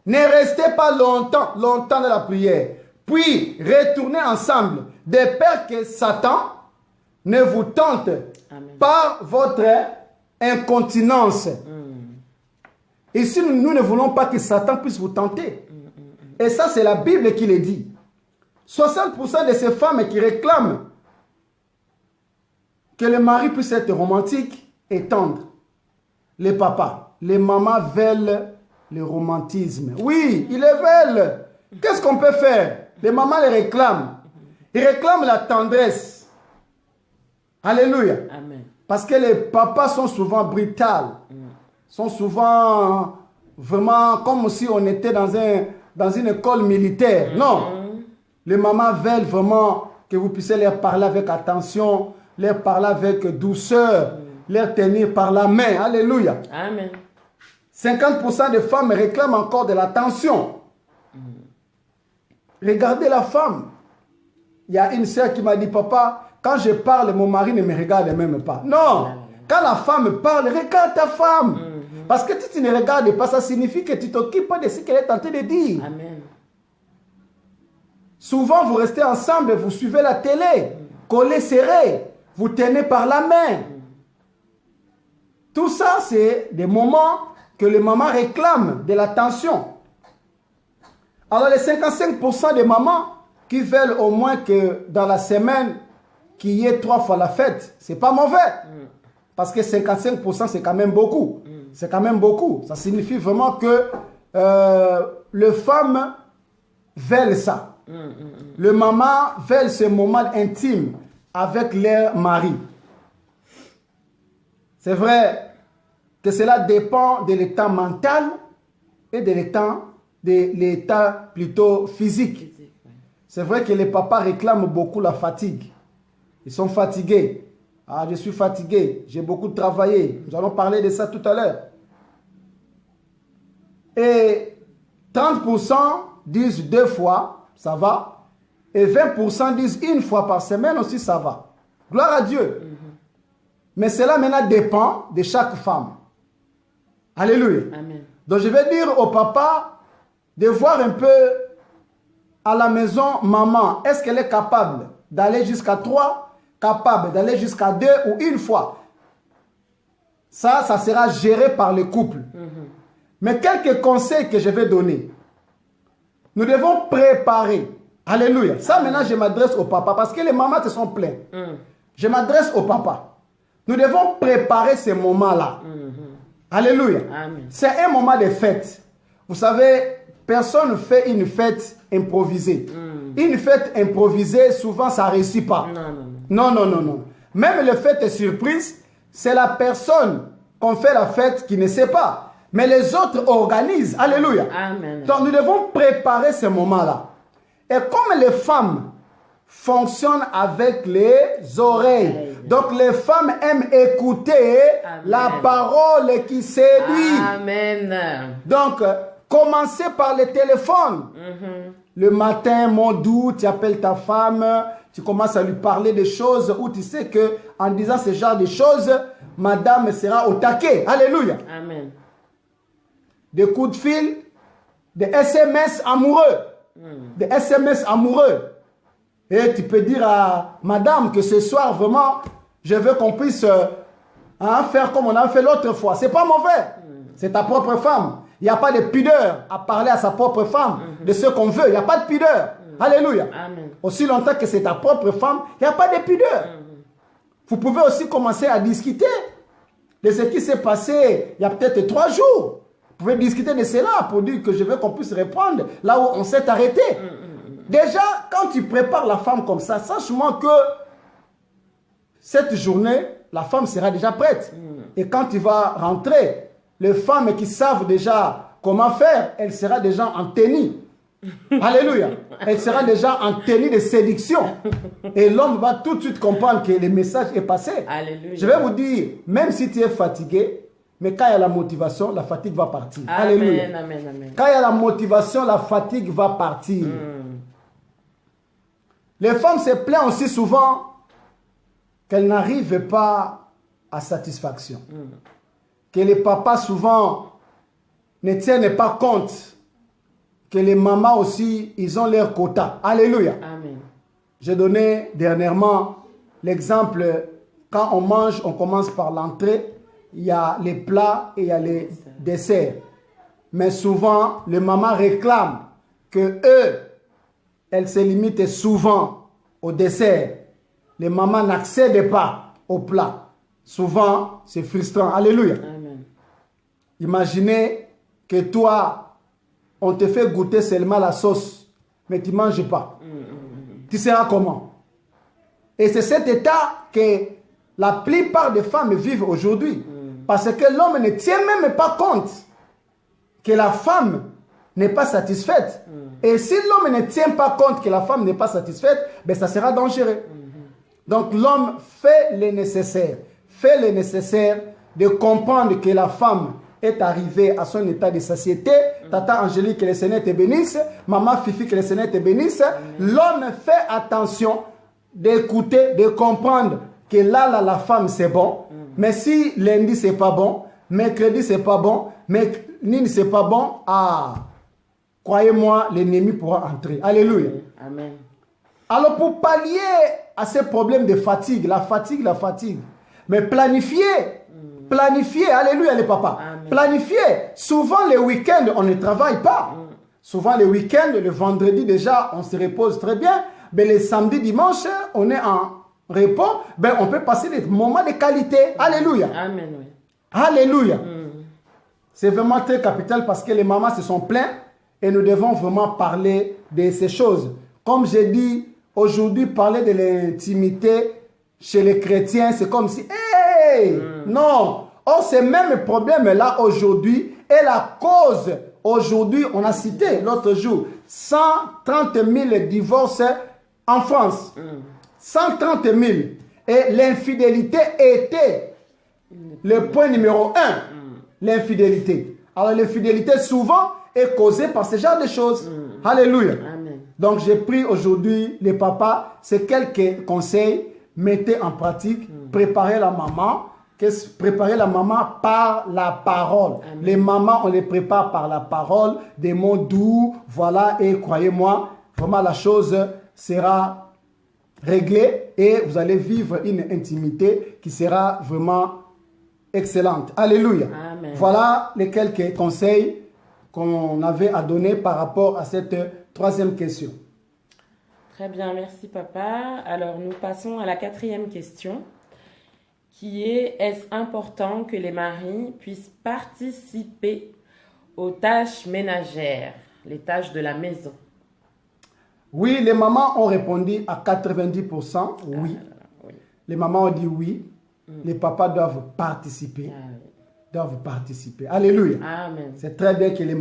Speaker 1: Ne restez pas longtemps dans la prière. Puis, retournez ensemble, de peur que Satan ne vous tente par votre incontinence. Ici, nous ne voulons pas que Satan puisse vous tenter. Et ça, c'est la Bible qui le dit. 60% de ces femmes qui réclament que le mari puisse être romantique et tendre. Les papas, les mamans veulent le romantisme. Oui, ils le veulent. Qu'est-ce qu'on peut faire? Les mamans les réclament. Ils réclament la tendresse. Alléluia.
Speaker 2: Amen.
Speaker 1: Parce que les papas sont souvent brutals. Sont souvent vraiment comme si on était dans une école militaire. Non. Les mamans veulent vraiment que vous puissiez leur parler avec attention, leur parler avec douceur, leur tenir par la main. Alléluia.
Speaker 2: Amen.
Speaker 1: 50% des femmes réclament encore de l'attention. Regardez la femme. Il y a une sœur qui m'a dit, papa, quand je parle, mon mari ne me regarde même pas. Non. Quand la femme parle, regarde ta femme. Parce que si tu ne regardes pas, ça signifie que tu t'occupes pas de ce qu'elle est en train de dire.
Speaker 2: Amen.
Speaker 1: Souvent, vous restez ensemble, vous suivez la télé, collés serrés, vous tenez par la main. Tout ça, c'est des moments que les mamans réclament de l'attention. Alors, les 55% des mamans qui veulent au moins que dans la semaine, qu'il y ait 3 fois la fête, c'est pas mauvais. Parce que 55%, c'est quand même beaucoup. C'est quand même beaucoup. Ça signifie vraiment que les femmes veulent ça. Les mamans veulent ce moment intime avec leur mari. C'est vrai que cela dépend de l'état mental et de l'état plutôt physique. C'est vrai que les papas réclament beaucoup la fatigue. Ils sont fatigués. Ah, je suis fatigué, j'ai beaucoup travaillé. Nous allons parler de ça tout à l'heure. Et 30% disent 2 fois, ça va. Et 20% disent 1 fois par semaine aussi, ça va. Gloire à Dieu. Mais cela maintenant dépend de chaque femme. Alléluia.
Speaker 2: Amen.
Speaker 1: Donc je vais dire au papa de voir un peu à la maison, maman, est-ce qu'elle est capable d'aller jusqu'à 3, capable d'aller jusqu'à 2 ou 1 fois. Ça sera géré par le couple. Mais quelques conseils que je vais donner. Nous devons préparer Alléluia. Ça, maintenant, je m'adresse au papa parce que les mamans se sont plaintes. Je m'adresse au papa. Nous devons préparer ces moments-là. Alléluia. C'est un moment de fête. Vous savez, personne ne fait une fête improvisée. Une fête improvisée, souvent, ça ne réussit pas. Non. Même le fait de surprise, c'est la personne qu'on fait la fête qui ne sait pas. Mais les autres organisent. Alléluia.
Speaker 2: Amen.
Speaker 1: Donc, nous devons préparer ce moment-là. Et comme les femmes fonctionnent avec les oreilles, donc les femmes aiment écouter la parole qui séduit.
Speaker 2: Amen.
Speaker 1: Donc, commencez par le téléphone. Le matin, mon doux, tu appelles ta femme, tu commences à lui parler des choses où tu sais que en disant ce genre de choses, madame sera au taquet. Alléluia.
Speaker 2: Amen.
Speaker 1: Des coups de fil, des SMS amoureux. Des SMS amoureux. Et tu peux dire à madame que ce soir, vraiment, je veux qu'on puisse faire comme on a fait l'autre fois. C'est pas mauvais. C'est ta propre femme. Il n'y a pas de pudeur à parler à sa propre femme de ce qu'on veut. Il n'y a pas de pudeur. Alléluia.
Speaker 2: Amen.
Speaker 1: Aussi longtemps que c'est ta propre femme, il n'y a pas de pudeur. Vous pouvez aussi commencer à discuter de ce qui s'est passé il y a peut-être 3 jours. Vous pouvez discuter de cela pour dire que je veux qu'on puisse répondre là où on s'est arrêté. Déjà, quand tu prépares la femme comme ça, sache-moi que cette journée, la femme sera déjà prête. Et quand tu vas rentrer, les femmes qui savent déjà comment faire, elle sera déjà en tenue. Alléluia. Elle sera déjà en tenue de séduction. Et l'homme va tout de suite comprendre que le message est passé.
Speaker 2: Alléluia.
Speaker 1: Je vais vous dire, même si tu es fatigué, mais quand il y a la motivation, la fatigue va partir.
Speaker 2: Amen,
Speaker 1: Alléluia.
Speaker 2: amen.
Speaker 1: Quand il y a la motivation, la fatigue va partir. Les femmes se plaignent aussi souvent qu'elles n'arrivent pas à satisfaction. Que les papas souvent ne tiennent pas compte que les mamans aussi, ils ont leur quota. Alléluia.
Speaker 2: Amen.
Speaker 1: J'ai donné dernièrement l'exemple, quand on mange, on commence par l'entrée, il y a les plats et il y a les desserts. Mais souvent, les mamans réclament que eux, elles se limitent souvent au dessert. Les mamans n'accèdent pas au plat. Souvent, c'est frustrant. Alléluia.
Speaker 2: Amen.
Speaker 1: Imaginez que toi, on te fait goûter seulement la sauce, mais tu ne manges pas. Tu seras comment? Et c'est cet état que la plupart des femmes vivent aujourd'hui. Parce que l'homme ne tient même pas compte que la femme n'est pas satisfaite. Et si l'homme ne tient pas compte que la femme n'est pas satisfaite, ben ça sera dangereux. Donc l'homme fait le nécessaire. Fait le nécessaire de comprendre que la femme est arrivée à son état de satiété. Tata Angélique, que le Seigneur te bénisse. Maman Fifi, que le Seigneur te bénisse. L'homme fait attention d'écouter, de comprendre que là, la femme, c'est bon. Mais si lundi, c'est pas bon, mercredi, c'est pas bon, mercredi, c'est pas bon, croyez-moi, l'ennemi pourra entrer. Alléluia.
Speaker 2: Amen.
Speaker 1: Alors, pour pallier à ces problèmes de fatigue, la fatigue, mais planifier, alléluia les papas,
Speaker 2: Amen.
Speaker 1: Planifier. Souvent, les week-ends, on ne travaille pas. Souvent, les week-ends, le vendredi déjà, on se repose très bien, mais les samedis, dimanches, on est en repos, ben on peut passer des moments de qualité. Alléluia.
Speaker 2: Amen, oui.
Speaker 1: Alléluia. C'est vraiment très capital parce que les mamans se sont plaintes et nous devons vraiment parler de ces choses. Comme j'ai dit, aujourd'hui, parler de l'intimité chez les chrétiens, c'est comme si, hey, non. Or, ces mêmes problèmes-là aujourd'hui est la cause. Aujourd'hui, on a cité l'autre jour, 130 000 divorces en France. 130 000. Et l'infidélité était le point numéro 1. L'infidélité. Alors l'infidélité souvent est causée par ce genre de choses. Alléluia.
Speaker 2: Amen.
Speaker 1: Donc j'ai pris aujourd'hui les papas, c'est quelques conseils, mettez en pratique, préparez la maman. Préparer la maman par la parole. Amen. Les mamans, on les prépare par la parole, des mots doux, voilà, et croyez-moi, vraiment la chose sera réglée et vous allez vivre une intimité qui sera vraiment excellente. Alléluia.
Speaker 2: Amen.
Speaker 1: Voilà les quelques conseils qu'on avait à donner par rapport à cette troisième question.
Speaker 2: Très bien, merci papa. Alors nous passons à la 4e question qui est: est-ce important que les maris puissent participer aux tâches ménagères, les tâches de la maison?
Speaker 1: Oui, les mamans ont répondu à 90% oui.
Speaker 2: Oui.
Speaker 1: Les mamans ont dit oui. Les papas doivent participer.
Speaker 2: Oui.
Speaker 1: Doivent participer. Alléluia.
Speaker 2: Amen.
Speaker 1: C'est très bien que les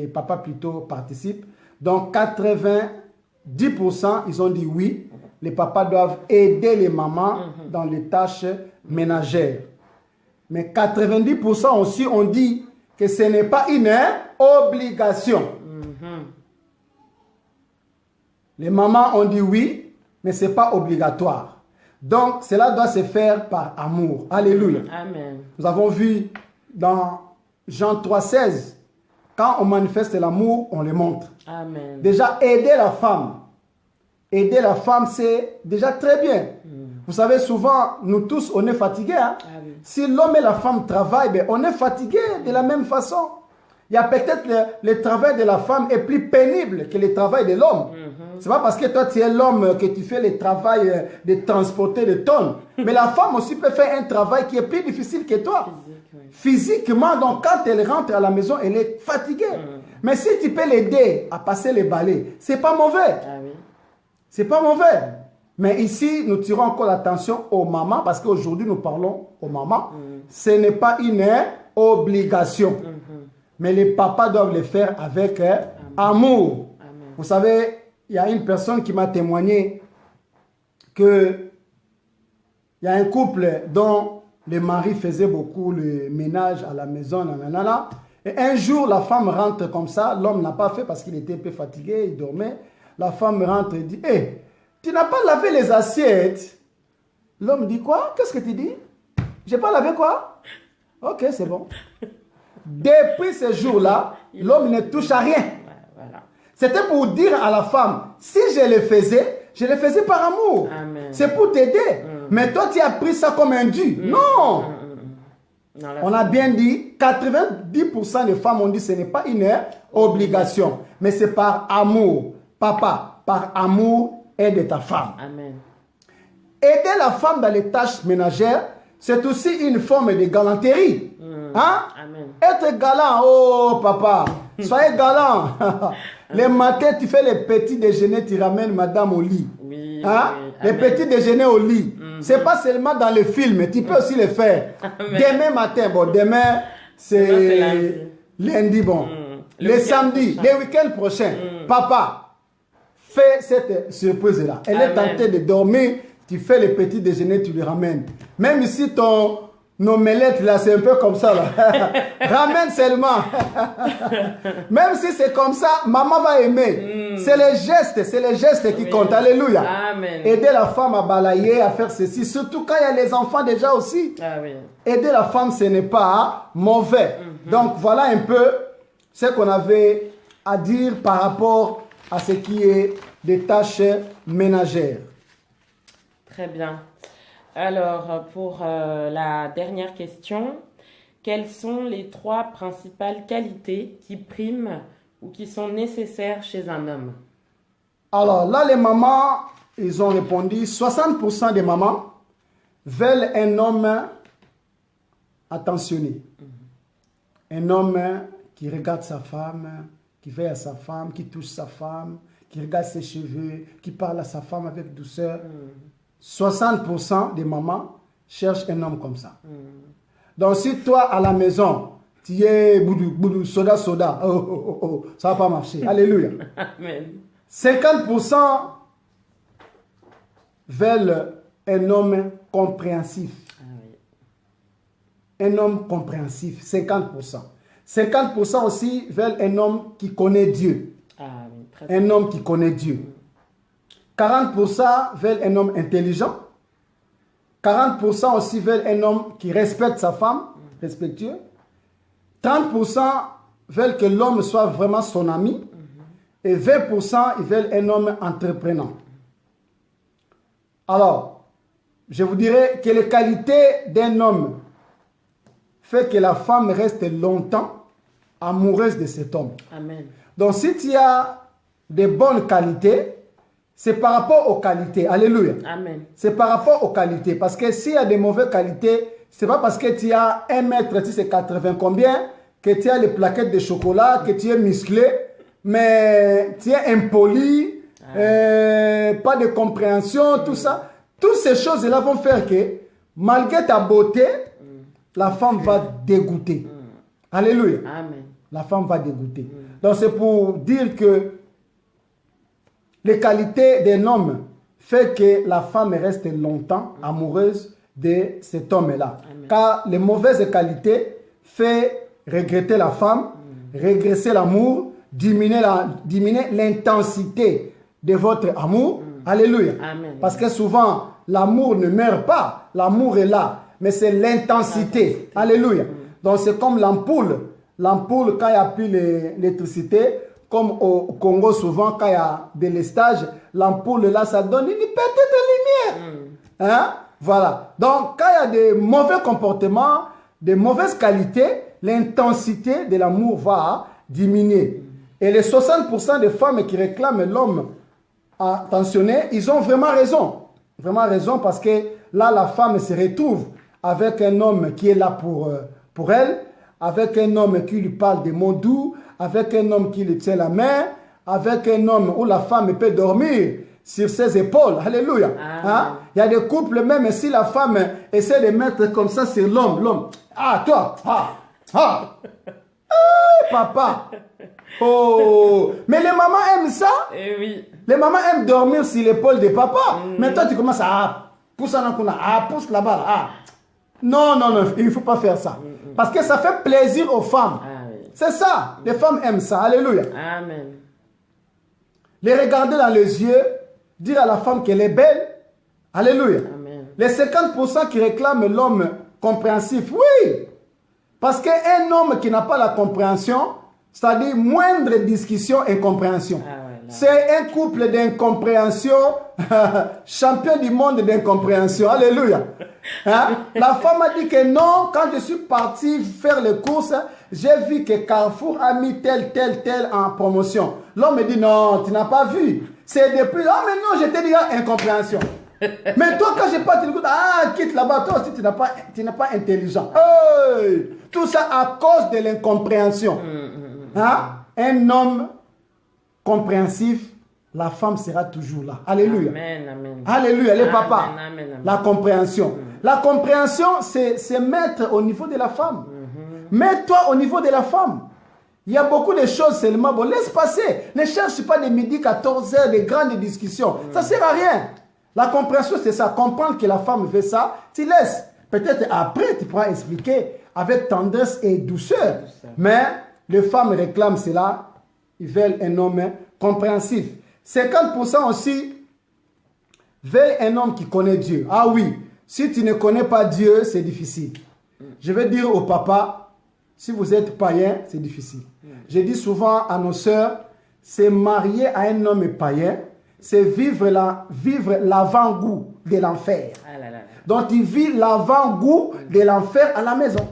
Speaker 1: papas plutôt participent. Donc 90%, ils ont dit oui. Les papas doivent aider les mamans dans les tâches ménagères. Mais 90% aussi ont dit que ce n'est pas une obligation. Les mamans ont dit oui, mais ce n'est pas obligatoire. Donc, cela doit se faire par amour. Alléluia.
Speaker 2: Amen.
Speaker 1: Nous avons vu dans Jean 3,16, quand on manifeste l'amour, on le montre.
Speaker 2: Amen.
Speaker 1: Déjà, aider la femme. Aider la femme, c'est déjà très bien. Vous savez, souvent, nous tous, on est fatigués. Hein?
Speaker 2: Oui.
Speaker 1: Si l'homme et la femme travaillent, ben, on est fatigué de la même façon. Il y a peut-être le travail de la femme est plus pénible que le travail de l'homme. C'est pas parce que toi tu es l'homme que tu fais le travail de transporter des tonnes. Mais la femme aussi peut faire un travail qui est plus difficile que toi. Physiquement, donc quand elle rentre à la maison, elle est fatiguée. Mais si tu peux l'aider à passer les balais, c'est pas mauvais.
Speaker 2: Oui.
Speaker 1: C'est pas mauvais. Mais ici, nous tirons encore l'attention aux mamans parce qu'aujourd'hui nous parlons aux mamans. Ce n'est pas une obligation. Mais les papas doivent le faire avec amour.
Speaker 2: Amen.
Speaker 1: Vous savez, il y a une personne qui m'a témoigné que il y a un couple dont le mari faisait beaucoup le ménage à la maison, nanana, et un jour la femme rentre comme ça, l'homme n'a pas fait parce qu'il était un peu fatigué, il dormait. La femme rentre et dit: hey, tu n'as pas lavé les assiettes? L'homme dit: quoi? Qu'est-ce que tu dis? J'ai pas lavé quoi? Ok, c'est bon. Depuis ce jour-là, l'homme ne touche à rien.
Speaker 2: Voilà.
Speaker 1: C'était pour dire à la femme, si je le faisais par amour. C'est pour t'aider. Mais toi, tu as pris ça comme un dû. Non.
Speaker 2: Non,
Speaker 1: on a bien dit, 90% des femmes ont dit, ce n'est pas une obligation. Mais c'est par amour. Papa, par amour, aide ta femme.
Speaker 2: Amen.
Speaker 1: Aider la femme dans les tâches ménagères, c'est aussi une forme de galanterie. Hein?
Speaker 2: Amen.
Speaker 1: Être galant, oh papa, soyez galant. Le matin, tu fais les petits déjeuners, tu ramènes madame au lit.
Speaker 2: Oui,
Speaker 1: hein?
Speaker 2: oui.
Speaker 1: Les petits déjeuners au lit. C'est pas seulement dans les films, tu peux aussi le faire. Demain matin, bon, demain, c'est lundi, bon. Le samedi, le week-end prochain, papa, fais cette surprise-là. Elle est tentée de dormir, tu fais le petit déjeuner, tu lui ramènes. Même si ton omelette là, c'est un peu comme ça là. Ramène seulement. Même si c'est comme ça, maman va aimer. C'est les gestes qui comptent. Alléluia.
Speaker 2: Amen.
Speaker 1: Aider la femme à balayer, à faire ceci, surtout quand il y a les enfants déjà aussi.
Speaker 2: Oui.
Speaker 1: Aider la femme, ce n'est pas mauvais. Donc voilà un peu ce qu'on avait à dire par rapport à ce qui est des tâches ménagères.
Speaker 2: Très bien. Alors, pour la dernière question, quelles sont les 3 principales qualités qui priment ou qui sont nécessaires chez un homme?
Speaker 1: Alors là, les mamans, ils ont répondu, 60% des mamans veulent un homme attentionné. Un homme qui regarde sa femme, qui veille à sa femme, qui touche sa femme, qui regarde ses cheveux, qui parle à sa femme avec douceur. 60% des mamans cherchent un homme comme ça. Donc si toi à la maison, tu es boudou, soda, ça va pas marcher. Alléluia.
Speaker 2: Amen.
Speaker 1: 50% veulent un homme compréhensif. Un homme compréhensif, 50%. 50% aussi veulent un homme qui connaît Dieu. Un homme qui connaît Dieu. 40% veulent un homme intelligent. 40% aussi veulent un homme qui respecte sa femme, respectueux. 30% veulent que l'homme soit vraiment son ami. Et 20% ils veulent un homme entreprenant. Alors, je vous dirais que les qualités d'un homme fait que la femme reste longtemps amoureuse de cet homme.
Speaker 2: Amen.
Speaker 1: Donc si tu as de bonnes qualités, c'est par rapport aux qualités. Alléluia.
Speaker 2: Amen.
Speaker 1: C'est par rapport aux qualités. Parce que s'il y a des mauvaises qualités, c'est pas parce que tu as 1 mètre, tu sais 80 combien, que tu as les plaquettes de chocolat, que tu es musclé, mais tu es impoli, pas de compréhension, tout ça. Toutes ces choses-là vont faire que, malgré ta beauté, la femme va dégoûter. Alléluia.
Speaker 2: Amen.
Speaker 1: La femme va dégoûter. Donc c'est pour dire que les qualités d'un homme fait que la femme reste longtemps amoureuse de cet homme-là. Car les mauvaises qualités fait regretter la femme, régresser l'amour, diminuer l'intensité de votre amour. Alléluia.
Speaker 2: Amen.
Speaker 1: Parce que souvent, l'amour ne meurt pas. L'amour est là. Mais c'est l'intensité. Alléluia. Donc c'est comme l'ampoule. L'ampoule, quand il n'y a plus l'électricité, comme au Congo, souvent, quand il y a des lestages, l'ampoule, là, ça donne une petite lumière. Hein? Voilà. Donc, quand il y a des mauvais comportements, des mauvaises qualités, l'intensité de l'amour va diminuer. Et les 60% des femmes qui réclament l'homme attentionné, ils ont vraiment raison. Vraiment raison parce que là, la femme se retrouve avec un homme qui est là pour elle, avec un homme qui lui parle des mots doux, avec un homme qui lui tient la main, avec un homme où la femme peut dormir sur ses épaules. Alléluia. Hein? Il y a des couples, même si la femme essaie de mettre comme ça sur l'homme. Ah, toi. Papa. Oh. Mais les mamans aiment ça.
Speaker 2: Eh oui.
Speaker 1: Les mamans aiment dormir sur l'épaule de papa. Mais toi, tu commences à pousser pousse là-bas. Là. Non, il ne faut pas faire ça. Parce que ça fait plaisir aux femmes.
Speaker 2: Oui.
Speaker 1: C'est ça. Les femmes aiment ça. Alléluia.
Speaker 2: Amen.
Speaker 1: Les regarder dans les yeux, dire à la femme qu'elle est belle. Alléluia.
Speaker 2: Amen.
Speaker 1: Les 50% qui réclament l'homme compréhensif, oui. Parce qu'un homme qui n'a pas la compréhension, c'est-à-dire moindre discussion et compréhension. C'est un couple d'incompréhension, champion du monde d'incompréhension. Alléluia. Hein? La femme a dit que non, quand je suis parti faire les courses, j'ai vu que Carrefour a mis tel en promotion. L'homme me dit non, tu n'as pas vu. C'est depuis, ah mais non, j'étais déjà incompréhension. Mais toi, quand j'ai pas dit, quitte là-bas, toi aussi, tu n'es pas intelligent. Hey! Tout ça à cause de l'incompréhension. Hein? Un homme compréhensif, la femme sera toujours là. Alléluia.
Speaker 2: Amen, amen.
Speaker 1: Alléluia, les papas.
Speaker 2: Amen.
Speaker 1: La compréhension. La compréhension, c'est mettre au niveau de la femme. Mets-toi au niveau de la femme. Il y a beaucoup de choses seulement. Bon, laisse passer. Ne cherche pas de midi 14h, des grandes discussions. Ça ne sert à rien. La compréhension, c'est ça. Comprendre que la femme veut ça, tu laisses. Peut-être après, tu pourras expliquer avec tendresse et douceur. Mais les femmes réclament cela. Ils veulent un homme compréhensif. 50% aussi veulent un homme qui connaît Dieu. Ah oui, si tu ne connais pas Dieu, c'est difficile. Je vais dire au papa, si vous êtes païen, c'est difficile. Je dis souvent à nos sœurs, c'est marier à un homme païen, c'est vivre l'avant-goût de l'enfer. Donc tu vis l'avant-goût de l'enfer à la maison.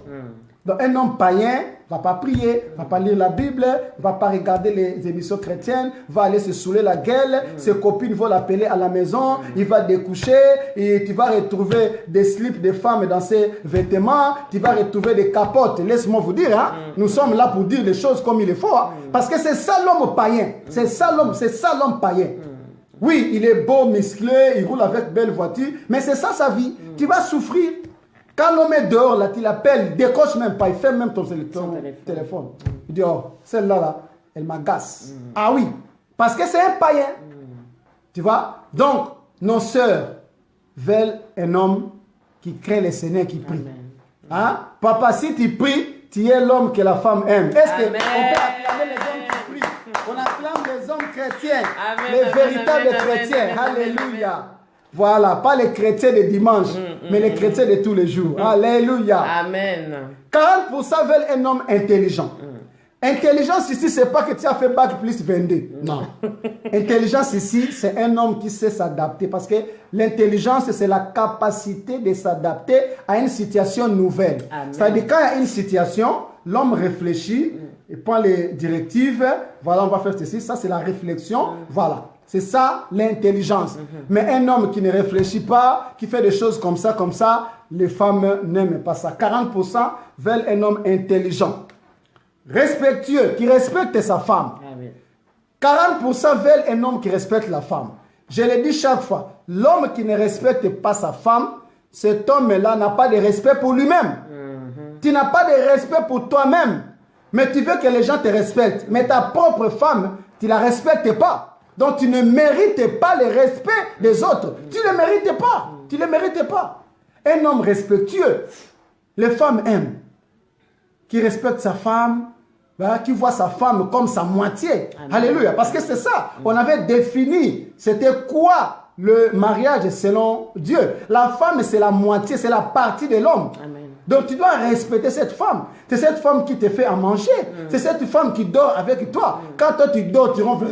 Speaker 1: Donc un homme païen ne va pas prier, ne va pas lire la Bible, ne va pas regarder les émissions chrétiennes, va aller se saouler la gueule, ses copines vont l'appeler à la maison, il va découcher, et tu vas retrouver des slips de femmes dans ses vêtements, tu vas retrouver des capotes. Laisse-moi vous dire, hein, nous sommes là pour dire les choses comme il faut, hein, parce que c'est ça l'homme païen, c'est ça l'homme païen. Oui, il est beau, musclé, il roule avec belle voiture, mais c'est ça sa vie. Tu vas souffrir. Quand l'homme est dehors, là, tu l'appelles, décroche même pas, il fait même ton téléphone. Il dit, oh, celle-là, là, elle m'agace. Ah oui, parce que c'est un païen. Tu vois? Donc, nos sœurs veulent un homme qui crée les Seigneurs, qui prie. Hein? Papa, si tu pries, tu es l'homme que la femme aime. Est-ce qu'on peut acclamer les hommes qui prient? On acclame les hommes chrétiens, les véritables chrétiens. Alléluia. Voilà, pas les chrétiens de dimanche, mais les chrétiens de tous les jours. Alléluia.
Speaker 2: Amen.
Speaker 1: 40% veulent un homme intelligent. Intelligence ici, c'est pas que tu as fait bac plus 22. Non. Intelligence ici, c'est un homme qui sait s'adapter. Parce que l'intelligence, c'est la capacité de s'adapter à une situation nouvelle. C'est-à-dire, quand il y a une situation, l'homme réfléchit, il prend les directives. Voilà, on va faire ceci. Ça, c'est la réflexion. Voilà. C'est ça l'intelligence. Mais un homme qui ne réfléchit pas, qui fait des choses comme ça, les femmes n'aiment pas ça. 40% veulent un homme intelligent, respectueux, qui respecte sa femme.
Speaker 2: Amen.
Speaker 1: 40% veulent un homme qui respecte la femme. Je le dis chaque fois, l'homme qui ne respecte pas sa femme, cet homme-là n'a pas de respect pour lui-même. Tu n'as pas de respect pour toi-même. Mais tu veux que les gens te respectent. Mais ta propre femme, tu ne la respectes pas. Donc tu ne mérites pas le respect des autres. Tu ne le mérites pas. Tu ne le mérites pas. Un homme respectueux, les femmes aiment. Qui respecte sa femme, qui voit sa femme comme sa moitié. Amen. Alléluia. Parce que c'est ça. On avait défini. C'était quoi le mariage selon Dieu. La femme, c'est la moitié, c'est la partie de l'homme. Donc tu dois respecter cette femme. C'est cette femme qui te fait à manger. C'est cette femme qui dort avec toi. Quand toi tu dors, tu rentres.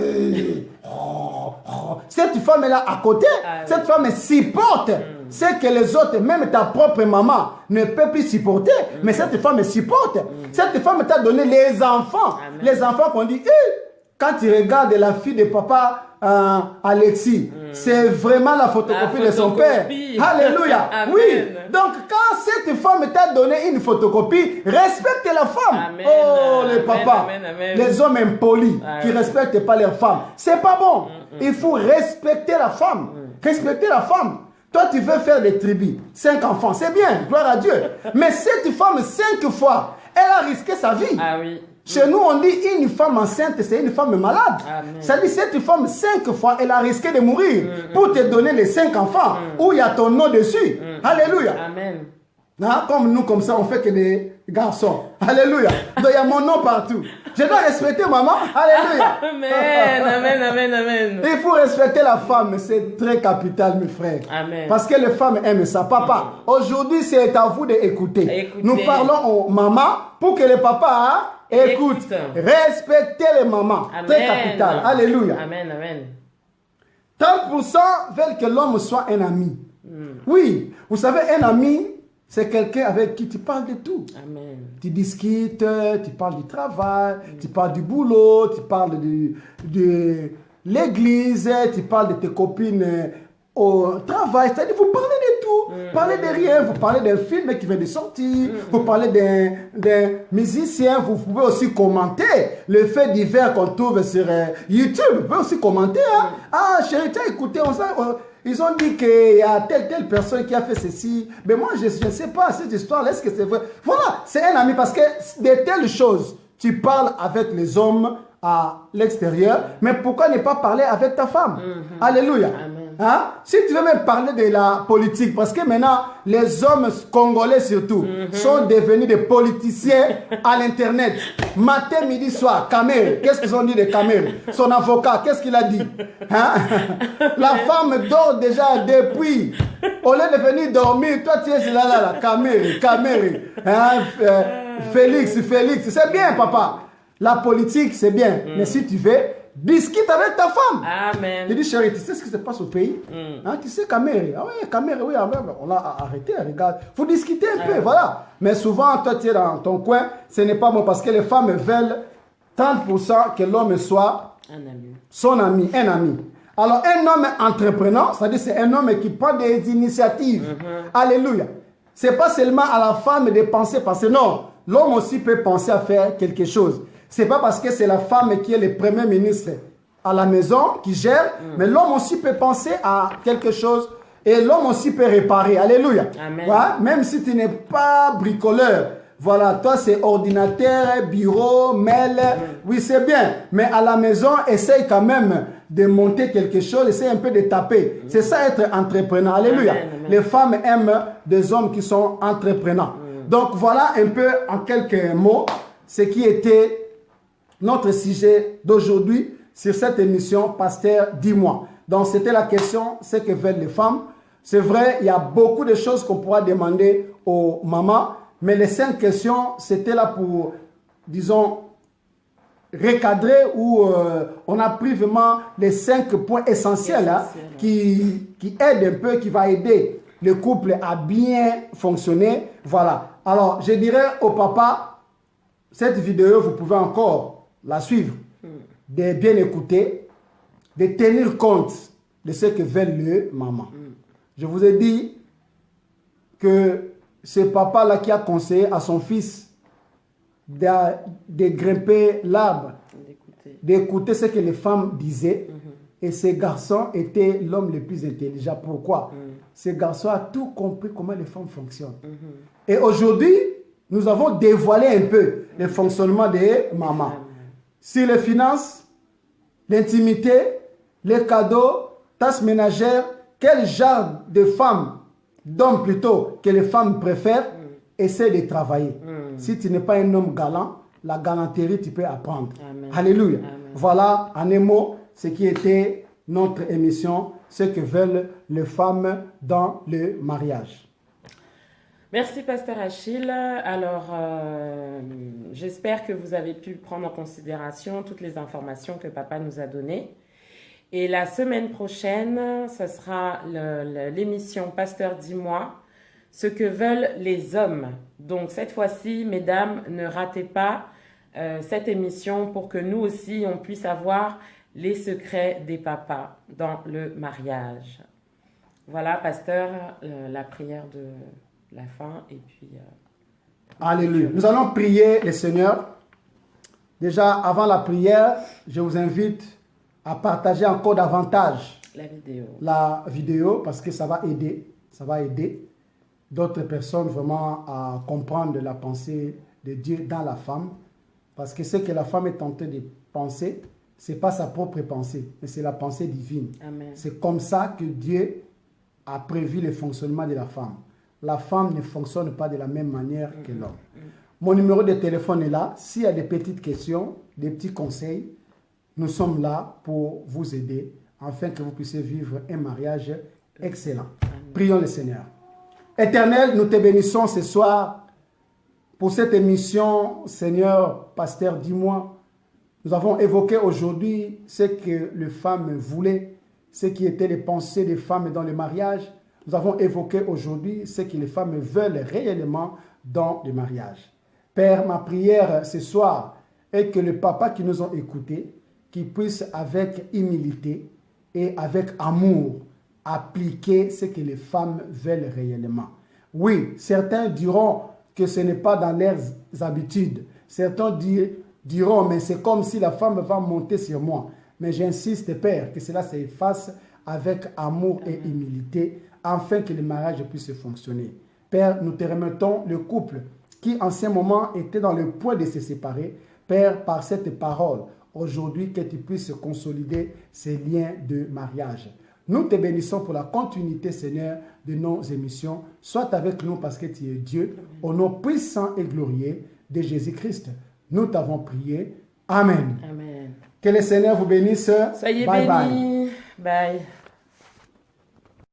Speaker 1: Cette femme est là à côté. Cette femme supporte. C'est que les autres, même ta propre maman, ne peut plus supporter. Mais cette femme supporte. Cette femme t'a donné les enfants. Amen. Les enfants qu'on dit, quand tu regardes la fille de papa Alexis, c'est vraiment la photocopie de son père. Alléluia.
Speaker 2: Amen.
Speaker 1: Oui. Donc quand cette femme t'a donné une photocopie, respecte la femme.
Speaker 2: Amen.
Speaker 1: Oh les papas,
Speaker 2: Amen.
Speaker 1: les hommes impolis qui ne respectent pas leurs femmes. C'est pas bon. Il faut respecter la femme. Respecter la femme. Toi, tu veux faire des tribus, 5 enfants, c'est bien, gloire à Dieu. Mais cette femme, 5 fois, elle a risqué sa vie.
Speaker 2: Ah oui.
Speaker 1: Chez nous, on dit une femme enceinte, c'est une femme malade. Ça dit cette femme, 5 fois, elle a risqué de mourir pour te donner les 5 enfants où il y a ton nom dessus. Alléluia.
Speaker 2: Amen.
Speaker 1: Hein? Comme nous, comme ça, on fait que des garçons. Alléluia. Donc, il y a mon nom partout. Je dois respecter maman. Alléluia.
Speaker 2: Amen.
Speaker 1: Il faut respecter la femme. C'est très capital, mes frères.
Speaker 2: Amen.
Speaker 1: Parce que les femmes aiment ça. Papa, aujourd'hui, c'est à vous d'écouter. Nous parlons aux mamans pour que les papas écoutent. Respectez les mamans.
Speaker 2: Amen.
Speaker 1: Très capital. Alléluia.
Speaker 2: Amen.
Speaker 1: 30% veulent que l'homme soit un ami. Oui, vous savez, un ami, c'est quelqu'un avec qui tu parles de tout.
Speaker 2: Amen.
Speaker 1: Tu discutes, tu parles du travail, tu parles du boulot, tu parles de l'église, tu parles de tes copines au travail. C'est-à-dire, vous parlez de tout. Parlez de rien. Vous parlez d'un film qui vient de sortir. Vous parlez d'un musicien. Vous pouvez aussi commenter le fait divers qu'on trouve sur YouTube. Vous pouvez aussi commenter. Hein? Ah, chérie, tu as écouté, ils ont dit qu'il y a telle personne qui a fait ceci. Mais moi, je ne sais pas cette histoire. Est-ce que c'est vrai? Voilà, c'est un ami parce que de telles choses, tu parles avec les hommes à l'extérieur. Mais pourquoi ne pas parler avec ta femme? Alléluia. Hein? Si tu veux même parler de la politique, parce que maintenant, les hommes congolais surtout sont devenus des politiciens à l'internet. Matin, midi, soir, Kamel. Qu'est-ce qu'ils ont dit de Kamel? Son avocat, qu'est-ce qu'il a dit? Hein? La femme dort déjà depuis. Au lieu de venir dormir, toi tu es là, Kamel. Hein? Félix, c'est bien, papa. La politique, c'est bien. Mais si tu veux, discute avec ta femme.
Speaker 2: Amen.
Speaker 1: Je dis, chérie, tu sais ce qui se passe au pays? Hein, tu sais, Kamere. Ah oui, Kamere, oui, on a arrêté, regarde. Il faut discuter un peu, voilà. Mais souvent, toi, tu es dans ton coin, ce n'est pas bon parce que les femmes veulent 30% que l'homme soit son ami, un ami. Alors, un homme entreprenant, c'est-à-dire c'est un homme qui prend des initiatives. Alléluia. Ce n'est pas seulement à la femme de penser, parce que non, l'homme aussi peut penser à faire quelque chose. Ce n'est pas parce que c'est la femme qui est le premier ministre à la maison qui gère, mais l'homme aussi peut penser à quelque chose et l'homme aussi peut réparer. Alléluia. Voilà. Même si tu n'es pas bricoleur, voilà, toi c'est ordinateur, bureau, mail, oui c'est bien, mais à la maison, essaye quand même de monter quelque chose, essaye un peu de taper. C'est ça être entrepreneur. Alléluia. Les femmes aiment des hommes qui sont entrepreneurs. Donc voilà un peu en quelques mots ce qui était notre sujet d'aujourd'hui sur cette émission Pasteur, dis-moi. Donc c'était la question, c'est que veulent les femmes. C'est vrai, il y a beaucoup de choses qu'on pourra demander aux mamans, mais les 5 questions, c'était là pour, disons, recadrer où on a pris vraiment les 5 points essentiels hein, qui aident un peu, qui va aider le couple à bien fonctionner. Voilà. Alors, je dirais au papa, cette vidéo, vous pouvez encore la suivre, de bien écouter, de tenir compte de ce que veut le maman. Je vous ai dit que ce papa-là qui a conseillé à son fils de grimper l'arbre, d'écouter ce que les femmes disaient, et ce garçon était l'homme le plus intelligent. Pourquoi? Ce garçon a tout compris comment les femmes fonctionnent. Et aujourd'hui, nous avons dévoilé un peu le fonctionnement des mamans. Sur les finances, l'intimité, les cadeaux, tâches ménagères, quel genre de femmes, d'hommes plutôt, que les femmes préfèrent, essaie de travailler. Si tu n'es pas un homme galant, la galanterie, tu peux apprendre. Amen. Alléluia. Amen. Voilà, en un mot, ce qui était notre émission, ce que veulent les femmes dans le mariage.
Speaker 2: Merci, Pasteur Achille. Alors, j'espère que vous avez pu prendre en considération toutes les informations que papa nous a données. Et la semaine prochaine, ce sera l'émission Pasteur dis-moi, ce que veulent les hommes. Donc, cette fois-ci, mesdames, ne ratez pas cette émission pour que nous aussi, on puisse avoir les secrets des papas dans le mariage. Voilà, pasteur, la prière de la fin et puis...
Speaker 1: Alléluia. Nous allons prier le Seigneur. Déjà, avant la prière, je vous invite à partager encore davantage la vidéo parce que ça va aider d'autres personnes vraiment à comprendre la pensée de Dieu dans la femme. Parce que ce que la femme est en train de penser, ce n'est pas sa propre pensée, mais c'est la pensée divine. C'est comme ça que Dieu a prévu le fonctionnement de la femme. La femme ne fonctionne pas de la même manière que l'homme. Mon numéro de téléphone est là. S'il y a des petites questions, des petits conseils, nous sommes là pour vous aider afin que vous puissiez vivre un mariage excellent. Prions le Seigneur. Éternel, nous te bénissons ce soir pour cette émission. Seigneur, pasteur, dis-moi, nous avons évoqué aujourd'hui ce que les femmes voulaient, ce qui étaient les pensées des femmes dans le mariage. Nous avons évoqué aujourd'hui ce que les femmes veulent réellement dans le mariage. Père, ma prière ce soir est que les papas qui nous ont écoutés, qui puissent avec humilité et avec amour appliquer ce que les femmes veulent réellement. Oui, certains diront que ce n'est pas dans leurs habitudes. Certains diront, mais c'est comme si la femme va monter sur moi. Mais j'insiste, Père, que cela se fasse avec amour et humilité, afin que le mariage puisse fonctionner. Père, nous te remettons le couple qui en ce moment était dans le point de se séparer. Père, par cette parole, aujourd'hui, que tu puisses consolider ces liens de mariage. Nous te bénissons pour la continuité, Seigneur, de nos émissions. Sois avec nous parce que tu es Dieu, au nom puissant et glorieux de Jésus-Christ. Nous t'avons prié. Amen.
Speaker 2: Amen.
Speaker 1: Que le Seigneur vous bénisse.
Speaker 2: Soyez bénis. Bye.